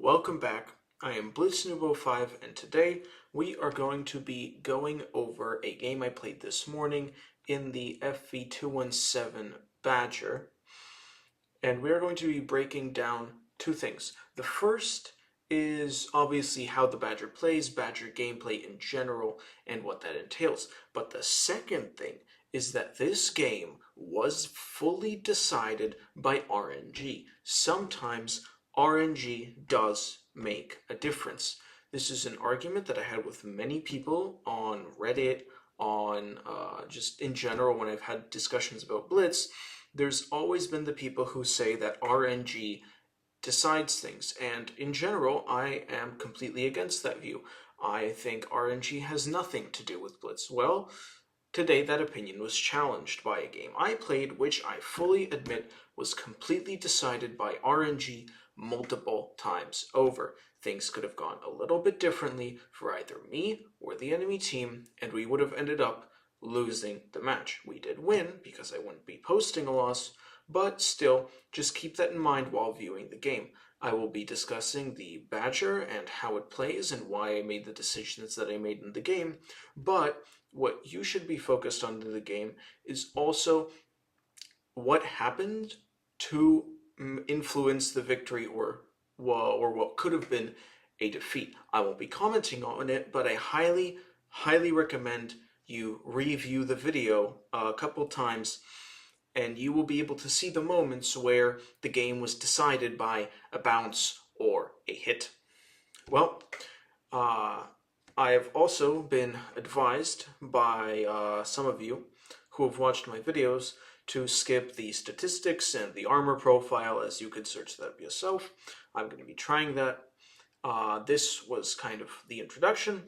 Welcome back. I am BlitzNoob05 and today we are going to be going over a game I played this morning in the FV217 Badger. And we are going to be breaking down two things. The first is obviously how the Badger plays, Badger gameplay in general, and what that entails. But the second thing is that this game was fully decided by RNG. Sometimes RNG does make a difference. This is an argument that I had with many people on Reddit, on just in general when I've had discussions about Blitz. There's always been the people who say that RNG decides things, and in general, I am completely against that view. I think RNG has nothing to do with Blitz. Well, today that opinion was challenged by a game I played, which I fully admit was completely decided by RNG multiple times over. Things could have gone a little bit differently for either me or the enemy team, and we would have ended up losing the match. We did win because I wouldn't be posting a loss, but still, just keep that in mind while viewing the game. I will be discussing the Badger and how it plays and why I made the decisions that I made in the game, but what you should be focused on in the game is also what happened to influence the victory or what could have been a defeat. I won't be commenting on it, but I highly recommend you review the video a couple times, and you will be able to see the moments where the game was decided by a bounce or a hit. Well, I have also been advised by some of you who have watched my videos to skip the statistics and the armor profile, as you could search that up yourself. I'm going to be trying that. This was kind of the introduction.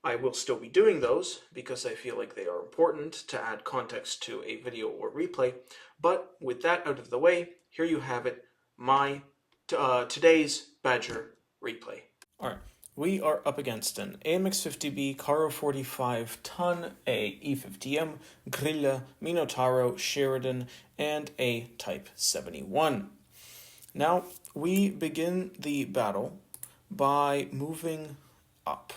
I will still be doing those because I feel like they are important to add context to a video or replay. But with that out of the way, here you have it, my today's Badger replay. Alright, we are up against an AMX-50B, Caro 45 ton, a E50M, Grilla, Minotauro, Sheridan, and a Type 71. Now, we begin the battle by moving up.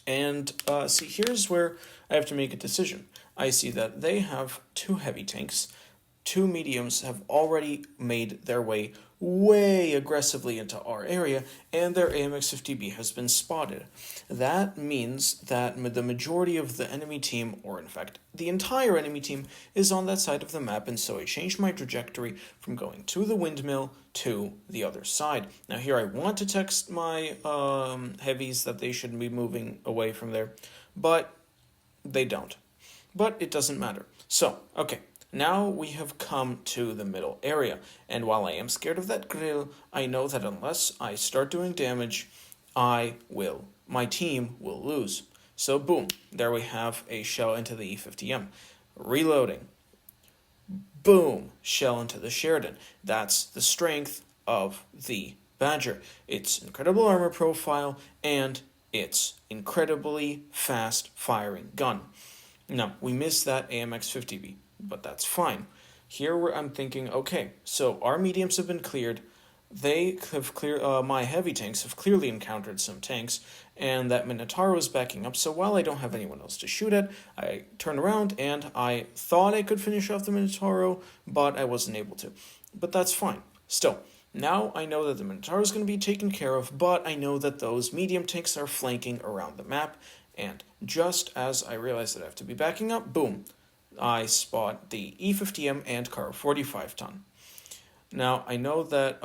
And see, here's where I have to make a decision. I see that they have two heavy tanks. Two mediums have already made their way aggressively into our area, and their AMX-50B has been spotted. That means that the majority of the enemy team, or in fact, the entire enemy team, is on that side of the map, and so I changed my trajectory from going to the windmill to the other side. Now here I want to text my heavies that they should be moving away from there, but they don't. But it doesn't matter. So, okay. Now we have come to the middle area, and while I am scared of that grill, I know that unless I start doing damage, my team will lose. So boom, there we have a shell into the E50M. Reloading. Boom, shell into the Sheridan. That's the strength of the Badger. It's incredible armor profile, and it's incredibly fast firing gun. Now, we missed that AMX-50B. But that's fine. Here where I'm thinking, okay, so our mediums have been cleared. They have cleared, my heavy tanks have clearly encountered some tanks, and that Minotauro is backing up. So while I don't have anyone else to shoot at, I turn around and I thought I could finish off the Minotauro, but I wasn't able to. But that's fine. Still, now I know that the Minotauro is going to be taken care of, but I know that those medium tanks are flanking around the map, and just as I realize that I have to be backing up, boom, I spot the E50M and Caro 45 ton. Now, I know that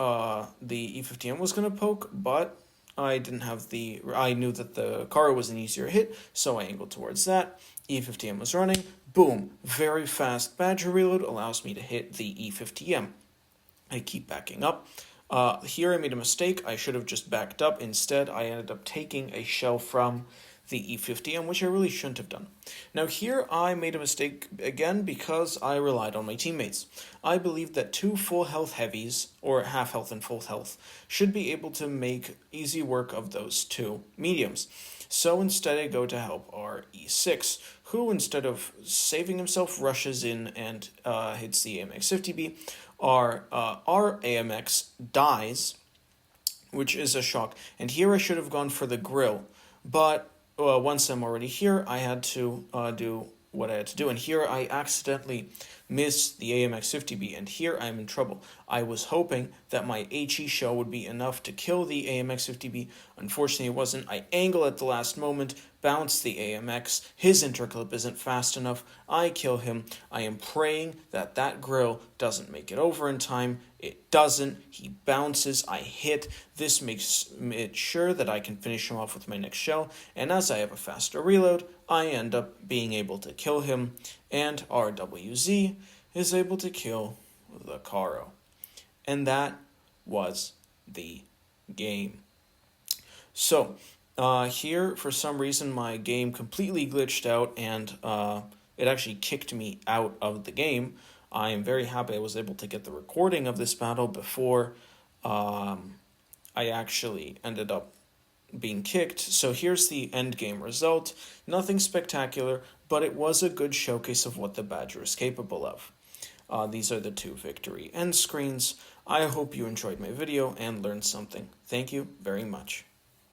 the E50M was going to poke, but I knew that the Caro was an easier hit, so I angled towards that. E50M was running. Boom. Very fast Badger reload allows me to hit the E50M. I keep backing up. Here I made a mistake. I should have just backed up. Instead, I ended up taking a shell from the E50M, which I really shouldn't have done. Now here I made a mistake again because I relied on my teammates. I believe that two full health heavies, or half health and full health, should be able to make easy work of those two mediums. So instead I go to help our E6, who instead of saving himself rushes in and hits the AMX-50B. Our AMX dies, which is a shock. And here I should have gone for the grill, but once I'm already here, I had to do what I had to do. And here I accidentally missed the AMX-50B, and here I'm in trouble. I was hoping that my HE shell would be enough to kill the AMX-50B. Unfortunately, it wasn't. I angle at the last moment, bounce the AMX. His interclip isn't fast enough. I kill him. I am praying that that grill doesn't make it over in time. It doesn't. He bounces. I hit. This makes it sure that I can finish him off with my next shell. And as I have a faster reload, I end up being able to kill him. And RWZ is able to kill the Caro. And that was the game. So, here, for some reason, my game completely glitched out, and it actually kicked me out of the game. I am very happy I was able to get the recording of this battle before I actually ended up being kicked. So here's the end game result. Nothing spectacular, but it was a good showcase of what the Badger is capable of. These are the 2 victory end screens. I hope you enjoyed my video and learned something. Thank you very much.